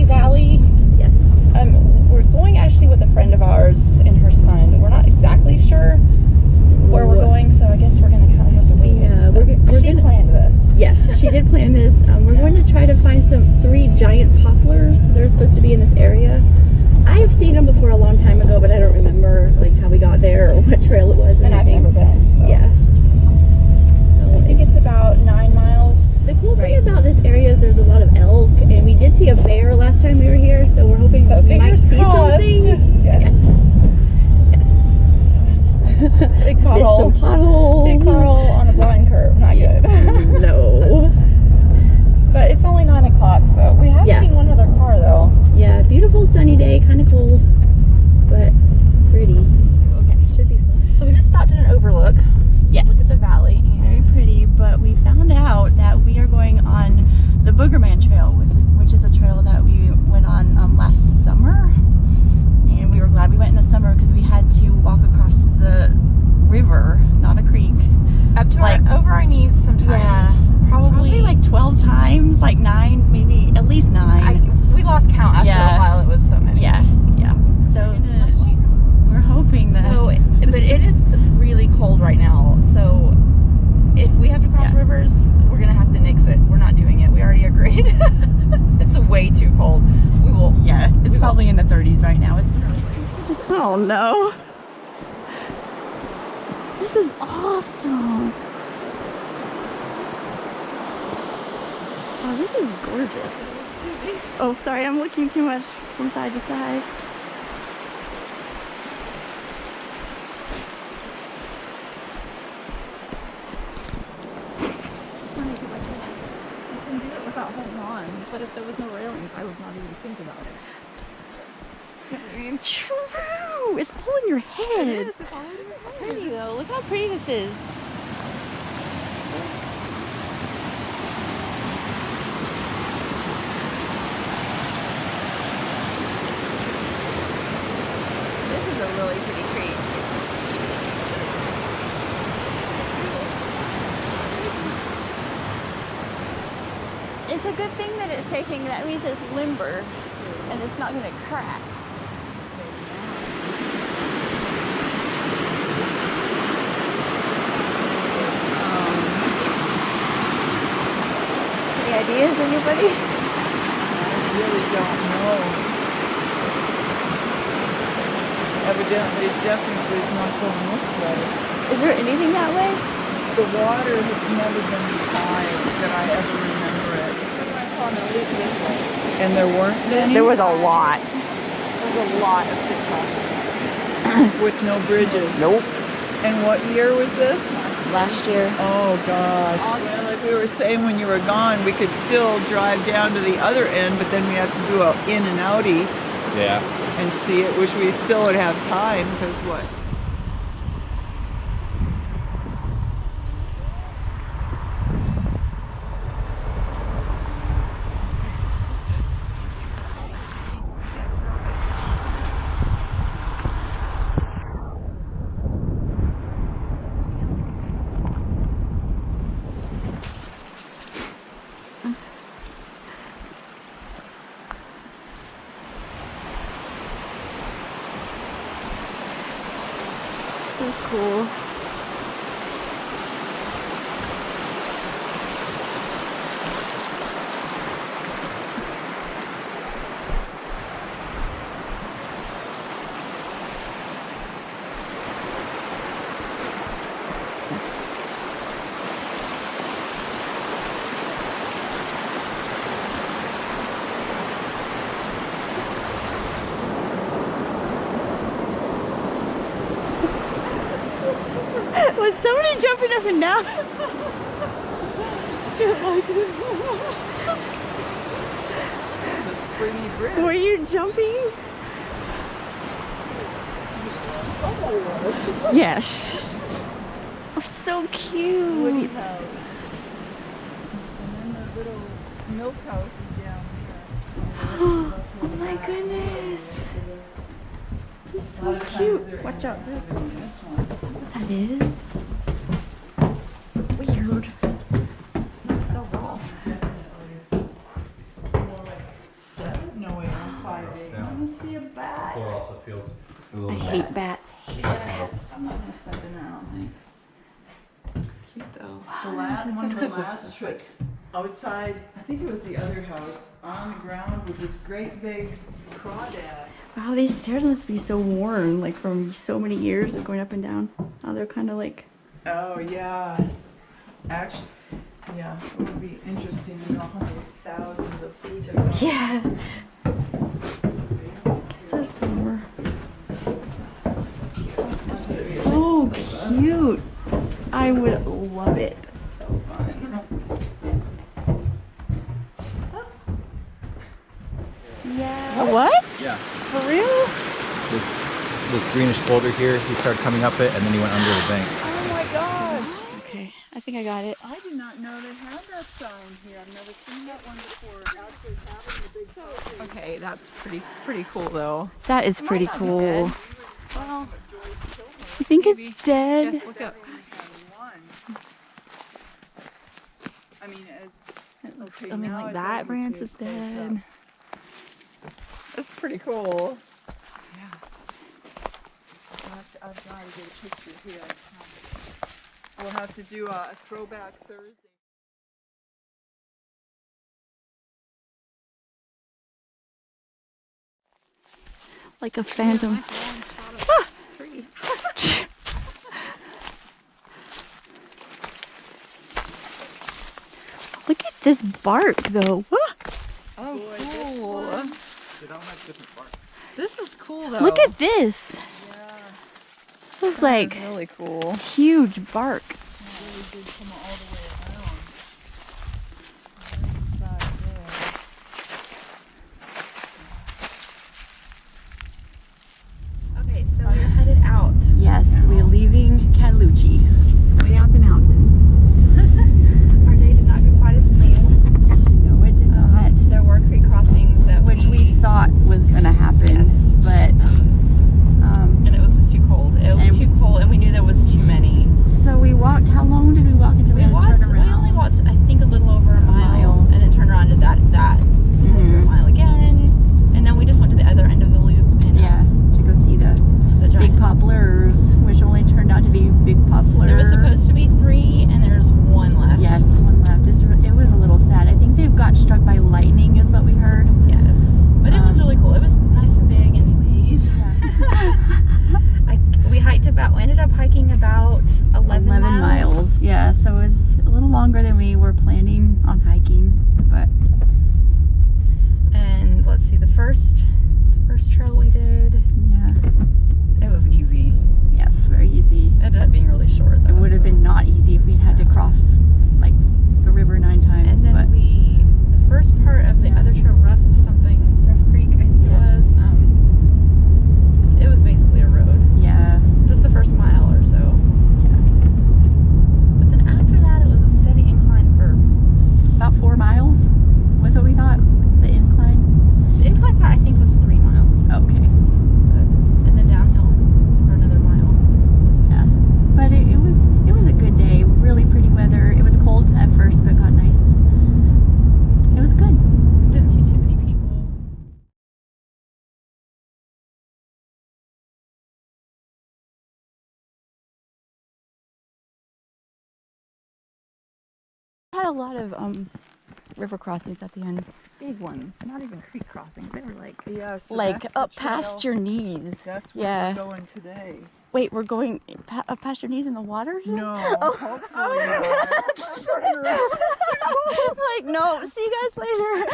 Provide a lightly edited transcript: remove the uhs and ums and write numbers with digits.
Cataloochee Valley. Yes. We're going actually with a friend of ours and her son. We're not exactly sure where we're going, so I guess we're going to kind of have to wing it. Yeah, She planned this. Yes, she did plan this. We're going to try to find 3 giant poplars. They're supposed to be in this area. I have seen them before a long time ago, but I don't remember like how we got there or what trail it was. And I've never been. So. Yeah. So I think it's about 9 miles. The cool thing about this area is there's a lot of elk, and we did see a bear last time we were here, so we're hoping So we might see crossed. something. Yes. Yes. Big pothole. Some potholes. Big pothole on a blind curve. Not good. No. But it's only 9 o'clock, so we have seen one other car though. Yeah, beautiful sunny day, kind of cold, but pretty. Okay. Should be fun. So we just stopped at an overlook. Yes. Look at the valley. Very pretty, but we found out that we are going on the Boogerman Trail, which is a trail that we went on last summer. And we were glad we went in the summer because we had to walk across the river, not a creek. Up to over our knees sometimes. Yeah. Probably like 12 times, like 9, maybe at least 9. We lost count after a while. It was so many. Yeah. So we're hoping that. So, but it is really cold right now. So if we have to cross rivers, we're gonna have to nix it. We're not doing it. We already agreed. It's way too cold. We will. Yeah, it's probably in the 30s right now. It's supposed to be. Oh no. This is awesome. Oh, this is gorgeous. Oh, sorry, I'm looking too much from side to side. It's funny because I can do it without holding on, but if there was no railings, I would not even think about it. True! It's all in your head. It is. It's always pretty though. Look how pretty this is. This is a really pretty tree. It's a good thing that it's shaking. That means it's limber and it's not going to crack. Any ideas, anybody? I really don't know. Evidently, it definitely is not going this way. Is there anything that way? The water has never been this high that I ever remember it. And there weren't any? There was a lot. There's a lot of pit crosses. With no bridges? Nope. And what year was this? Last year. Oh gosh. Well, like we were saying when you were gone, we could still drive down to the other end, but then we have to do a in and outie. Yeah. And see it, which we still would have time, because what? That's cool. Was somebody jumping up and down? The springy bridge. Were you jumping? Yes. Oh, so cute. Woody house. And then the little milk house is down here. Oh my goodness. This is so cute. Watch out. This one. Is that what that is? Weird. So raw. No, I hate bats. I'm not gonna step in there, I don't think. It's cute though. One of the last trips outside, I think it was the other house, on the ground was this great big crawdad. Wow, these stairs must be so worn, like from so many years of going up and down. Oh, they're kind of like. Oh yeah, actually, yeah, it would be interesting to know how many thousands of feet of that. Yeah. Guess there's some more. So cute. I would love it. So fun. Yeah. What? Yeah. For real? This greenish boulder here, he started coming up it and then he went under the bank. Oh my gosh! Okay, I think I got it. I did not know they had that sign here. I've never seen that one before. Actually, having the big sign. Okay, that's pretty cool though. That is pretty cool. Well, You think maybe. it's dead? yes, look up. I mean, as okay, I mean, now like it that doesn't branch appear is close dead. That's pretty cool. I've got to get a picture here. We'll have to do a throwback Thursday. Like a phantom. Tree. Look at this bark, though. Oh, cool. They all have different bark. This is cool though. Look at this. This is like That's really cool. huge bark. Really did come all the way around. Right inside there. Okay, so we're headed out. Yes, we're leaving Cataloochee. Way down the mountain. Our day did not go quite as planned. No, it did not. There were creek crossings that Which we thought was gonna happen, Yes. but and it was just too cold. It was And- too cold, and we knew there was too many. so we walked. How long did we walk until we had to turn around? We only walked, I think, a little over a mile, and then turned around to that over a mile again, and then we just went to the other end of the loop. And, Yeah, to go see the the giant big poplars, which only turned out to be big poplar. There was supposed to be 3, and there's 1 left. Yes, one left. It was a little sad. I think they've got struck by lightning, is what we heard. Yes, but it was really cool. It was nice and big, anyways. We ended up hiking about 11 miles. Yeah, so it was a little longer than we were planning on hiking, but And let's see, the first trail we did, yeah, it was easy. yes, very easy. It ended up being really short though. It would have so. been not easy if we had to cross like the river 9 times. And then but the first part of the other trail, Rough Creek, I think it was basically a road. yeah, Just the first mile or so. yeah, But then after that, it was a steady incline for, about 4 miles was what we thought. The incline. the incline part I think was 3 miles. Okay. And then downhill for another mile. Yeah, but it was a good day. Really pretty weather. It was cold at first, but got nice. It was good. Didn't see too many people. Had a lot of river crossings at the end. Big ones, not even creek crossings. They were like Yeah, so like that's the up past trail. your knees. That's where Yeah. we're going today. Wait, we're going up past your knees in the water here? No, hopefully not. Like, no, see you guys later.